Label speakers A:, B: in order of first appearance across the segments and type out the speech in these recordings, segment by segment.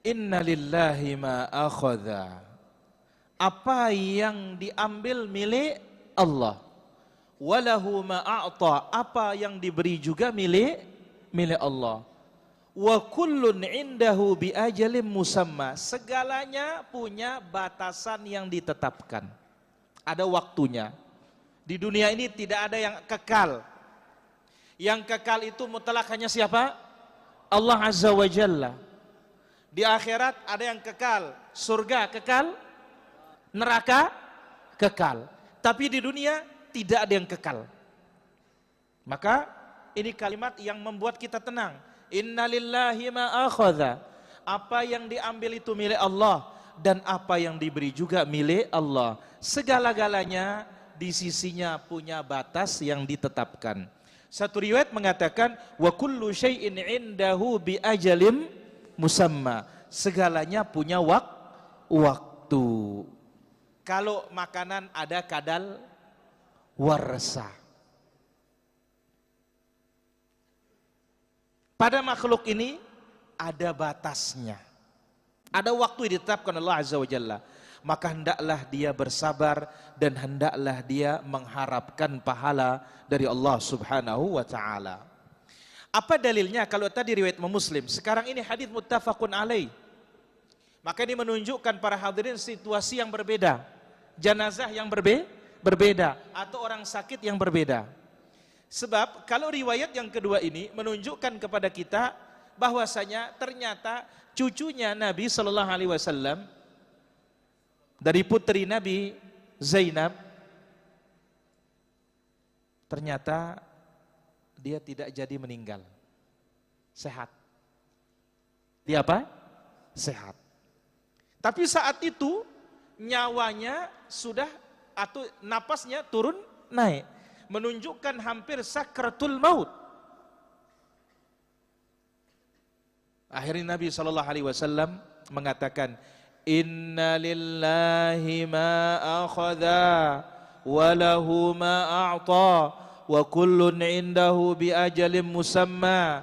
A: Inna lillahi ma akhadha. Apa yang diambil milik Allah. Walahu ma a'ta. Apa yang diberi juga milik Allah. Wa kullun indahu bi ajalin musamma. Segalanya punya batasan yang ditetapkan. Ada waktunya. Di dunia ini tidak ada yang kekal. Yang kekal itu mutlak hanya siapa? Allah Azza wa Jalla. Di akhirat ada yang kekal. Surga kekal, neraka kekal. Tapi di dunia tidak ada yang kekal. Maka ini kalimat yang membuat kita tenang. Inna lillahi ma akhadha. Apa yang diambil itu milik Allah, dan apa yang diberi juga milik Allah. Segala-galanya di sisinya punya batas yang ditetapkan. Satu riwayat mengatakan wa kullu syai'in 'indahu bi ajalim musamma. Segalanya punya waktu. Kalau makanan ada kadal warsa. Pada makhluk ini ada batasnya. Ada waktu yang ditetapkan Allah Azza wa Jalla. Maka hendaklah dia bersabar dan hendaklah dia mengharapkan pahala dari Allah Subhanahu wa taala. Apa dalilnya? Kalau tadi riwayat Muslim, sekarang ini hadis muttafaqun alaih. Maka ini menunjukkan para hadirin situasi yang berbeda. Jenazah yang berbeda atau orang sakit yang berbeda. Sebab kalau riwayat yang kedua ini menunjukkan kepada kita bahwasanya ternyata cucunya Nabi sallallahu alaihi wasallam dari putri Nabi Zainab, ternyata dia tidak jadi meninggal. Sehat. Dia apa? Sehat. Tapi saat itu nyawanya sudah atau napasnya turun naik, menunjukkan hampir sakratul maut. Akhirnya Nabi SAW mengatakan, Inna lillahi ma akhadha wa lahu ma a'ta wa kullun indahu bi ajalin musamma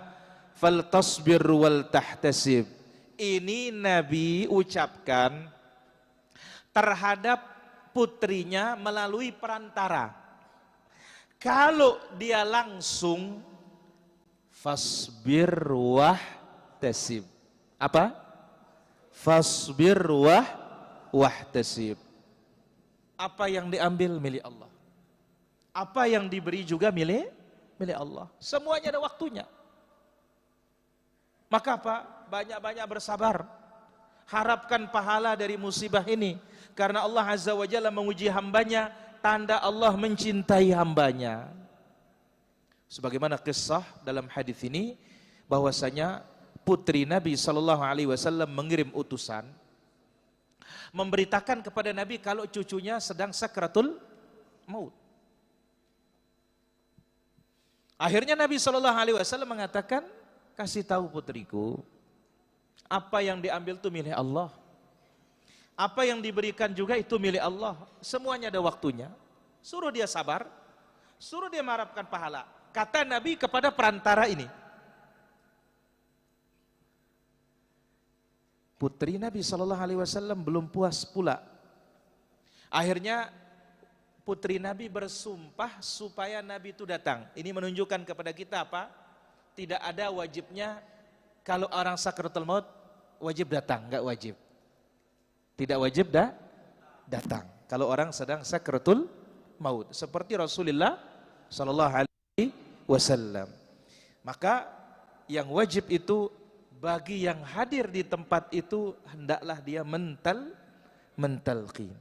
A: faltasbir wal tahtasib. Ini Nabi ucapkan terhadap putrinya melalui perantara. Kalau dia langsung fasbir wahtasib. Apa? Fasbir wahtasib. Apa yang diambil milik Allah. Apa yang diberi juga milik Allah. Semuanya ada waktunya. Maka apa? Banyak-banyak bersabar. Harapkan pahala dari musibah ini. Karena Allah Azza wa Jalla menguji hambanya, tanda Allah mencintai hambanya. Sebagaimana kisah dalam hadis ini, bahwasanya putri Nabi Sallallahu Alaihi Wasallam mengirim utusan, memberitakan kepada Nabi kalau cucunya sedang sakratul maut. Akhirnya Nabi Sallallahu Alaihi Wasallam mengatakan, kasih tahu putriku, apa yang diambil itu milik Allah. Apa yang diberikan juga itu milik Allah. Semuanya ada waktunya. Suruh dia sabar, suruh dia mengharapkan pahala. Kata Nabi kepada perantara ini. Putri Nabi SAW belum puas pula. Akhirnya putri Nabi bersumpah supaya Nabi itu datang. Ini menunjukkan kepada kita apa? Tidak ada wajibnya kalau orang sakratul maut wajib datang, enggak wajib. Tidak wajib datang kalau orang sedang sakratul maut, seperti Rasulullah sallallahu alaihi wasallam. Maka yang wajib itu bagi yang hadir di tempat itu hendaklah dia mentalqin.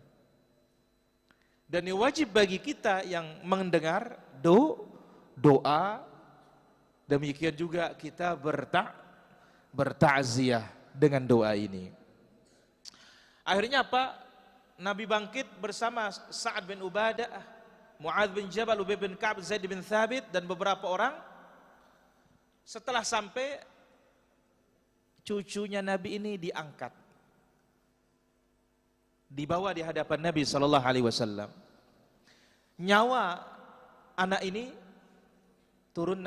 A: Dan yang wajib bagi kita yang mendengar doa, demikian juga kita bertakziah dengan doa ini. Akhirnya apa? Nabi bangkit bersama Sa'ad bin Ubadah, Mu'adz bin Jabal, Ubay bin Ka'ab, Zaid bin Thabit dan beberapa orang. Setelah sampai, cucunya Nabi ini diangkat, dibawa di hadapan Nabi sallallahu alaihi wasallam. Nyawa anak ini turun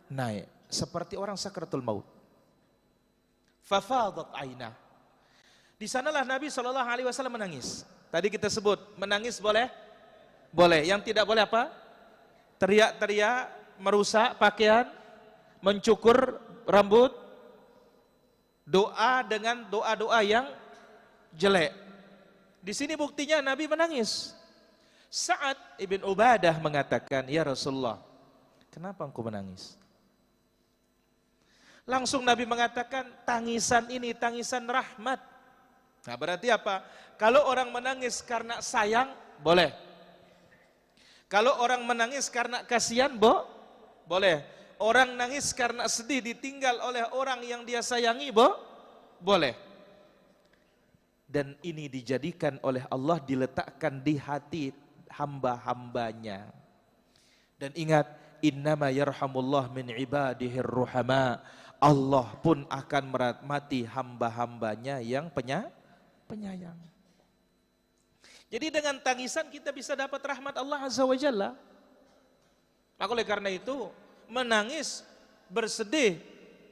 A: naik seperti orang sakratul maut. Fafadat ainah. Di sanalah Nabi Shallallahu Alaihi Wasallam menangis. Tadi kita sebut menangis boleh, boleh. Yang tidak boleh apa? Teriak-teriak, merusak pakaian, mencukur rambut, doa dengan doa-doa yang jelek. Di sini buktinya Nabi menangis. Sa'ad ibn Ubadah mengatakan, ya Rasulullah, kenapa engkau menangis? Langsung Nabi mengatakan, tangisan ini tangisan rahmat. Nah berarti apa? Kalau orang menangis karena sayang, boleh. Kalau orang menangis karena kasihan, boleh. Orang nangis karena sedih ditinggal oleh orang yang dia sayangi, boleh. Dan ini dijadikan oleh Allah, diletakkan di hati hamba-hambanya. Dan ingat, innama yarhamullah min ibadihir ruhama. Allah pun akan merahmati hamba-hambanya yang penyayang. Jadi dengan tangisan kita bisa dapat rahmat Allah Azza wa Jalla. Maka oleh karena itu, menangis, bersedih,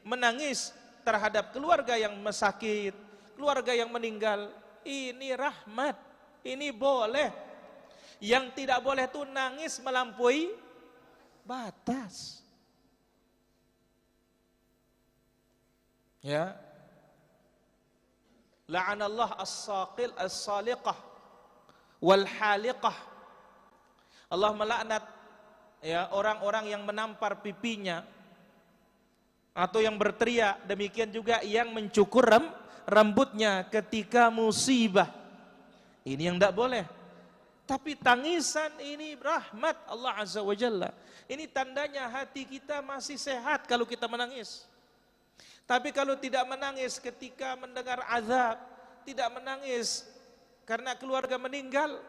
A: menangis terhadap keluarga yang sakit, keluarga yang meninggal, ini rahmat, ini boleh. Yang tidak boleh itu nangis melampaui batas. Ya. La'anallah as-saqil as-saliqah wal haliqah. Allah melaknat ya orang-orang yang menampar pipinya atau yang berteriak, demikian juga yang mencukur rambutnya ketika musibah. Ini yang tidak boleh. Tapi tangisan ini rahmat Allah Azza wa Jalla. Ini tandanya hati kita masih sehat kalau kita menangis. Tapi kalau tidak menangis ketika mendengar azab, tidak menangis karena keluarga meninggal,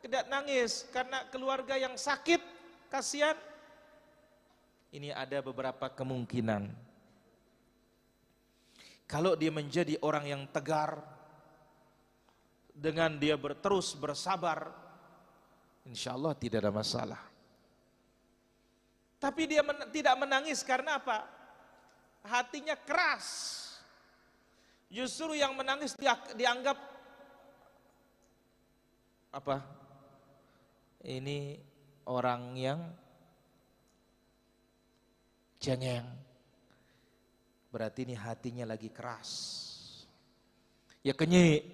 A: tidak nangis karena keluarga yang sakit, kasihan. Ini ada beberapa kemungkinan. Kalau dia menjadi orang yang tegar, dengan dia terus bersabar, insya Allah tidak ada masalah. Tapi dia tidak menangis karena apa? Hatinya keras. Justru yang menangis dianggap apa? Ini orang yang cengeng. Berarti ini hatinya lagi keras. Ya kenyik,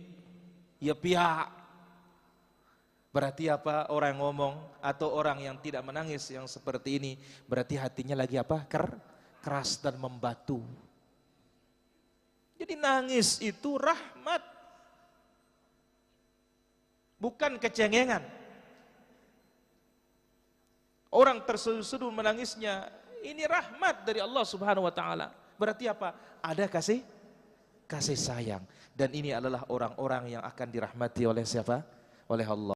A: ya pihak. Berarti apa? Orang ngomong atau orang yang tidak menangis yang seperti ini, berarti hatinya lagi apa? Keras dan membatu. Jadi nangis itu rahmat, bukan kecengengan. Orang terseduh-seduh menangisnya, ini rahmat dari Allah Subhanahu wa taala. Berarti apa? Ada kasih sayang. Dan ini adalah orang-orang yang akan dirahmati oleh siapa? Oleh Allah.